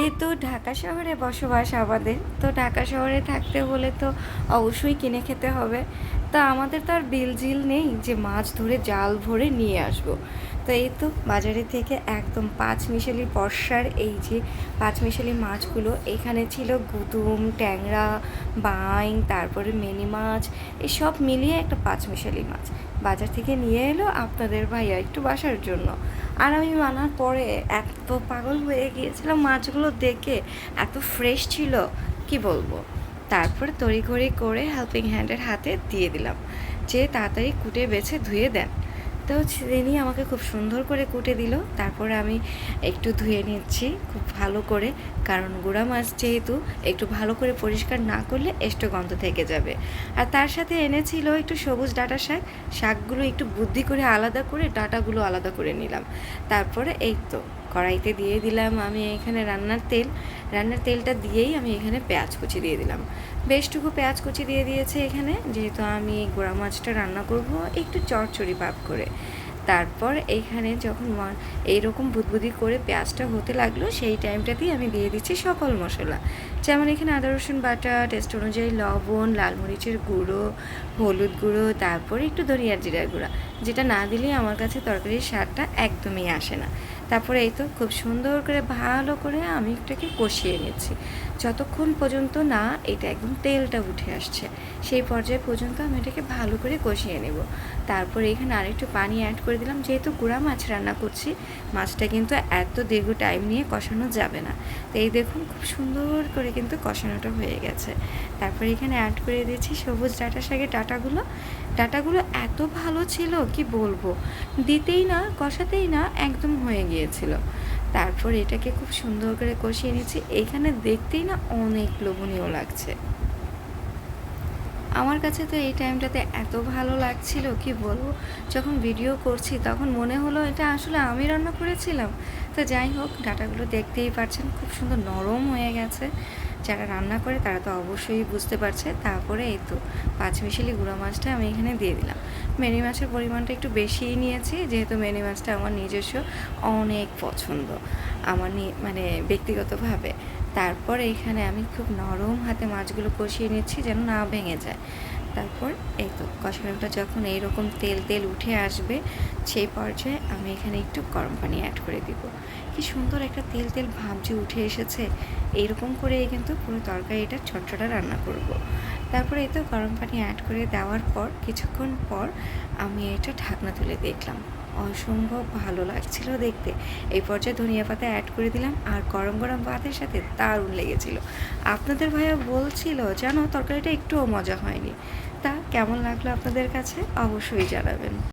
যেহেতু ঢাকা শহরে বসবাস আমাদের, তো ঢাকা শহরে থাকতে হলে তো অবশ্যই কিনে খেতে হবে। তো আমাদের তো আর বিল-ঝিল নেই যে মাছ ধরে জাল ভরে নিয়ে আসবো। তো এই তো বাজারে থেকে একদম পাঁচমিশালি বর্ষার এই যে পাঁচমিশালি মাছগুলো এখানে ছিল গুতুম, ট্যাংরা, বাইং, তারপরে মিনি মাছ, এসব মিলিয়ে একটা পাঁচমিশালি মাছ বাজার থেকে নিয়ে এলো আপনাদের ভাইয়া একটু বাসার জন্য। আর আমি আনার পরে এত পাগল হয়ে গিয়েছিলাম মাছগুলো দেখে, এত ফ্রেশ ছিল কি বলবো। তারপর তড়িঘড়ি করে হেল্পিং হ্যান্ডের হাতে দিয়ে দিলাম যে তাড়াতাড়ি কুটে বেছে ধুয়ে দেন। তো তিনি আমাকে খুব সুন্দর করে কুটে দিল। তারপরে আমি একটু ধুয়ে নিচ্ছি খুব ভালো করে, কারণ গুঁড়া মাছ যেহেতু একটু ভালো করে পরিষ্কার না করলে এক্সট্রা গন্ধ থেকে যাবে। আর তার সাথে এনেছিল একটু সবুজ ডাঁটা শাক, শাকগুলো একটু বুদ্ধি করে আলাদা করে ডাঁটাগুলো আলাদা করে নিলাম। তারপরে এই তো কড়াইতে দিয়ে দিলাম আমি এখানে রান্নার তেলটা দিয়েই আমি এখানে পেঁয়াজ কুচি দিয়ে দিলাম। বেশটুকু পেঁয়াজ কুচি দিয়ে দিয়েছে এখানে, যেহেতু আমি গুঁড়া মাছটা রান্না করব একটু চড়চড়ি ভাব করে। তারপর এইখানে যখন এইরকম বুদবুদি করে পেঁয়াজটা হতে লাগলো, সেই টাইমটাতেই আমি দিয়ে দিচ্ছি সকল মশলা, যেমন এখানে আদা রসুন বাটা, টেস্ট অনুযায়ী লবণ, লাল মরিচের গুঁড়ো, হলুদ গুঁড়ো, তারপরে একটু ধনিয়ার জিরার গুঁড়া, যেটা না দিলে আমার কাছে তরকারির স্বাদটা একদমই আসে না। তারপরে এই তো খুব সুন্দর করে ভালো করে আমি এটাকে কষিয়ে নিচ্ছি, যতক্ষণ পর্যন্ত না এটা একদম তেলটা উঠে আসছে সেই পর্যায়ে পর্যন্ত আমি এটাকে ভালো করে কষিয়ে নেব। তারপর এখানে আরেকটু পানি অ্যাড করে দিলাম, যেহেতু গুঁড়া মাছ রান্না করছি, মাছটা কিন্তু এত দীর্ঘ টাইম নিয়ে কষানো যাবে না। তো এই দেখুন খুব সুন্দর করে কিন্তু কষানোটা হয়ে গেছে। তারপর এখানে অ্যাড করে দিয়েছি সবুজ ডাঁটা শাকের ডাঁটাগুলো এত ভালো ছিল কি বলবো, দিতেই না কষাতেই না একদম হয়ে গিয়েছিল। তারপর এটাকে খুব সুন্দর করে কষিয়ে নিচ্ছি, এইখানে দেখতেই না অনেক লোভনীয় লাগছে। আমার কাছে তো এই টাইমটাতে এত ভালো লাগছিল কি বলবো, যখন ভিডিও করছি তখন মনে হলো এটা আসলে আমি রান্না করেছিলাম। তো যাই হোক, ডাঁটাগুলো দেখতেই পাচ্ছেন খুব সুন্দর নরম হয়ে গেছে, যারা রান্না করে তারা তো অবশ্যই বুঝতে পারছে। তারপরে এই তো পাঁচমিশালি গুঁড়া মাছটা আমি এখানে দিয়ে দিলাম। মিনি মাছের পরিমাণটা একটু বেশিই নিয়েছি, যেহেতু মিনি মাছটা আমার নিজস্ব অনেক পছন্দ, আমার মানে ব্যক্তিগতভাবে। তারপর এখানে আমি খুব নরম হাতে মাছগুলো কষিয়ে নিচ্ছি যেন না ভেঙে যায়। তারপর এই তো কষানোটা যখন এইরকম তেল তেল উঠে আসবে, সেই পর্যায়ে আমি এখানে একটু গরম পানি অ্যাড করে দিব। কি সুন্দর একটা তেল তেল ভাব যে উঠে এসেছে, এইরকম করেই কিন্তু পুরো তরকারিটা চটচটা রান্না করব। তারপরে এই তো গরম পানি অ্যাড করে দেওয়ার পর কিছুক্ষণ পর আমি এটা ঢাকনা তুলে দেখলাম, অসম্ভব ভালো লাগছিল দেখতে। এই পর্যায়ে ধনিয়া পাতা অ্যাড করে দিলাম, আর গরম গরম ভাতের সাথে দারুণ লেগেছিল। আপনাদের ভাইয়া বলছিল জানো তরকারিটা একটুও মজা হয়নি। তা কেমন লাগলো আপনাদের কাছে অবশ্যই জানাবেন।